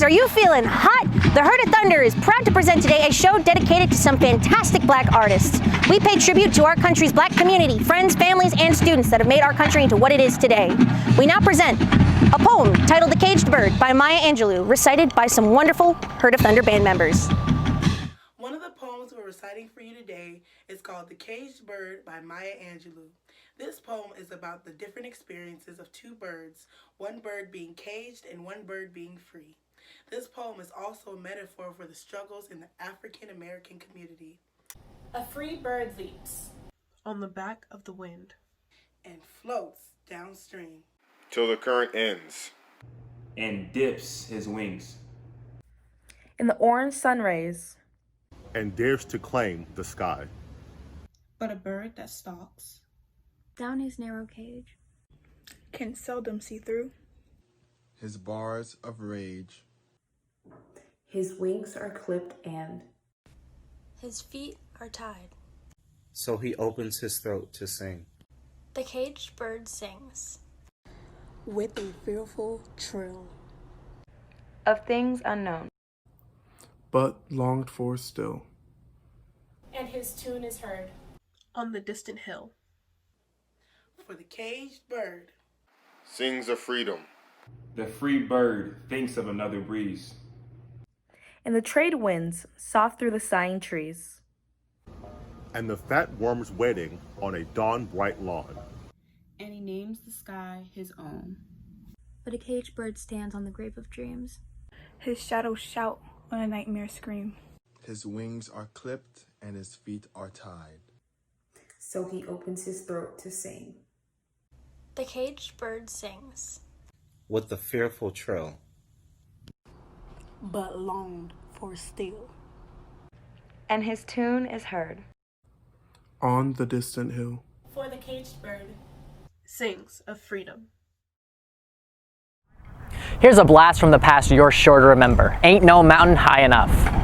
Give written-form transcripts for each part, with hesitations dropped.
are you feeling hot? The Herd of Thunder is proud to present today a show dedicated to some fantastic black artists. We pay tribute to our country's black community, friends, families, and students that have made our country into what it is today. We now present a poem titled The Caged Bird by Maya Angelou, recited by some wonderful Herd of Thunder band members. One of the poems we're reciting for you today is called The Caged Bird by Maya Angelou. This poem is about the different experiences of two birds, one bird being caged and one bird being free. This poem is also a metaphor for the struggles in the African American community. A free bird leaps on the back of the wind and floats downstream till the current ends and dips his wings in the orange sun rays and dares to claim the sky. But a bird that stalks down his narrow cage can seldom see through his bars of rage. His wings are clipped and his feet are tied. So he opens his throat to sing. The caged bird sings with a fearful trill of things unknown, but longed for still. And his tune is heard on the distant hill. For the caged bird sings of freedom. The free bird thinks of another breeze. And the trade winds soft through the sighing trees. And the fat worms waiting on a dawn-bright lawn. And he names the sky his own. But a caged bird stands on the grave of dreams. His shadows shout on a nightmare scream. His wings are clipped and his feet are tied. So he opens his throat to sing. The caged bird sings with a fearful trill, but longed for still. And his tune is heard on the distant hill. For the caged bird sings of freedom. Here's a blast from the past you're sure to remember. Ain't no mountain high enough.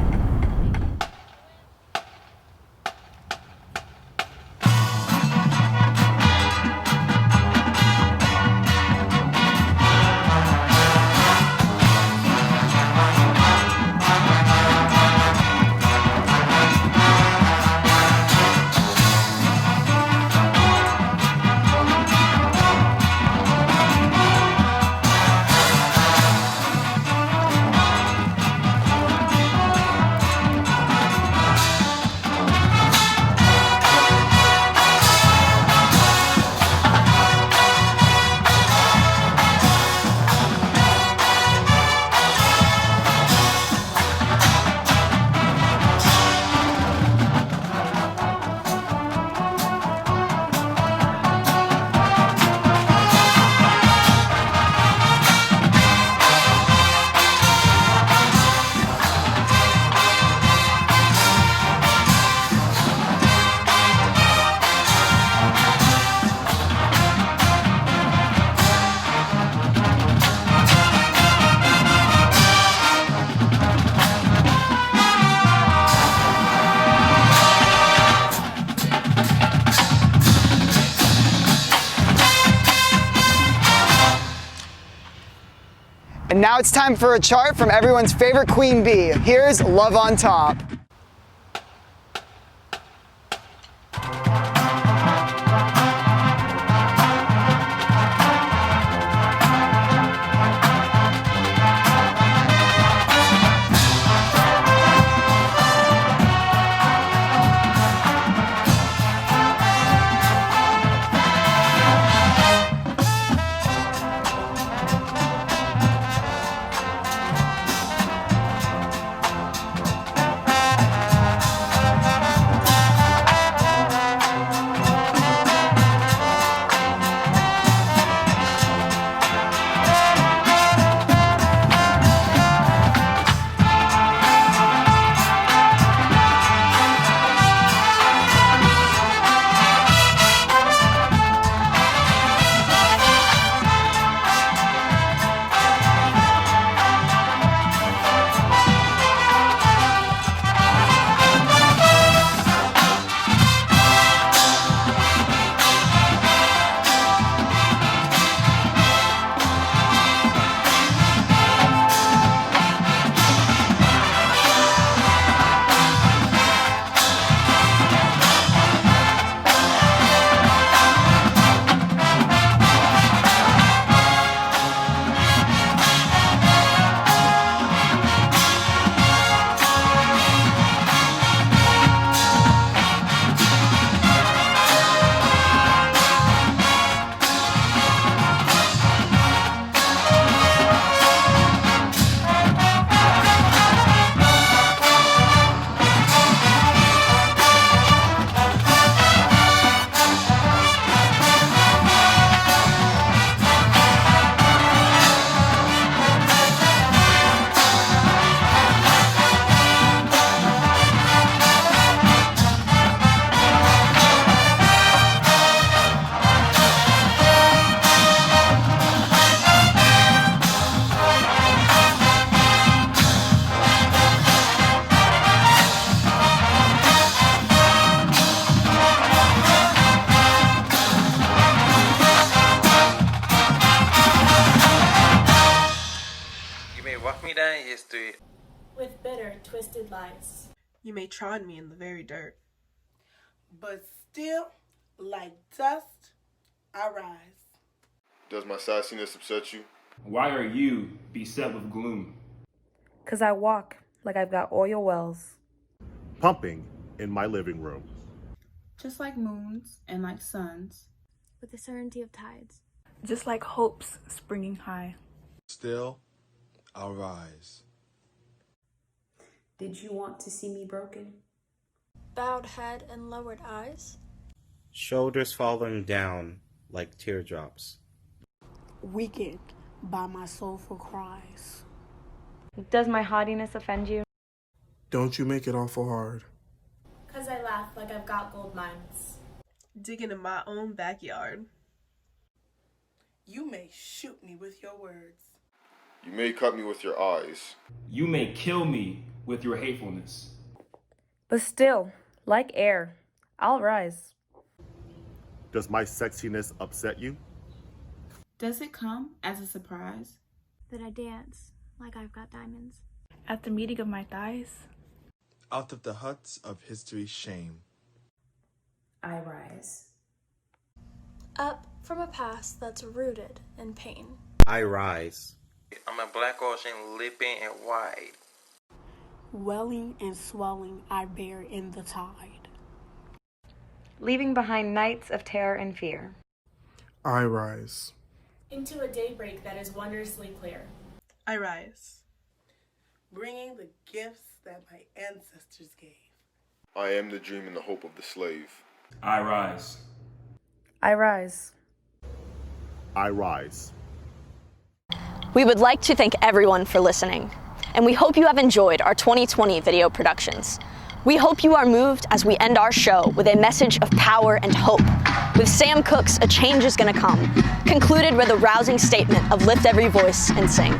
And now it's time for a chart from everyone's favorite queen bee. Here's Love on Top. walk me down your street. with bitter, twisted lies. You may trod me in the very dirt. But still, like dust, I rise. Does my sassiness upset you? Why are you beset with gloom? 'Cause I walk like I've got oil wells pumping in my living room. Just like moons and like suns. With the certainty of tides. Just like hopes springing high. Still, I'll rise. Did you want to see me broken? Bowed head and lowered eyes. Shoulders falling down like teardrops. Weakened by my soulful cries. Does my haughtiness offend you? Don't you make it awful hard. 'Cause I laugh like I've got gold mines. Digging in my own backyard. You may shoot me with your words. You may cut me with your eyes. You may kill me with your hatefulness. But still, like air, I'll rise. Does my sexiness upset you? Does it come as a surprise? That I dance like I've got diamonds. At the meeting of my thighs. Out of the huts of history's shame. I rise. Up from a past that's rooted in pain. I rise. I'm a black ocean leaping and wide. Welling and swelling I bear in the tide. Leaving behind nights of terror and fear. I rise. Into a daybreak that is wondrously clear. I rise. Bringing the gifts that my ancestors gave. I am the dream and the hope of the slave. I rise. I rise. I rise. We would like to thank everyone for listening, and we hope you have enjoyed our 2020 video productions. We hope you are moved as we end our show with a message of power and hope. With Sam Cooke's A Change Is Gonna Come, concluded with a rousing statement of lift every voice and sing.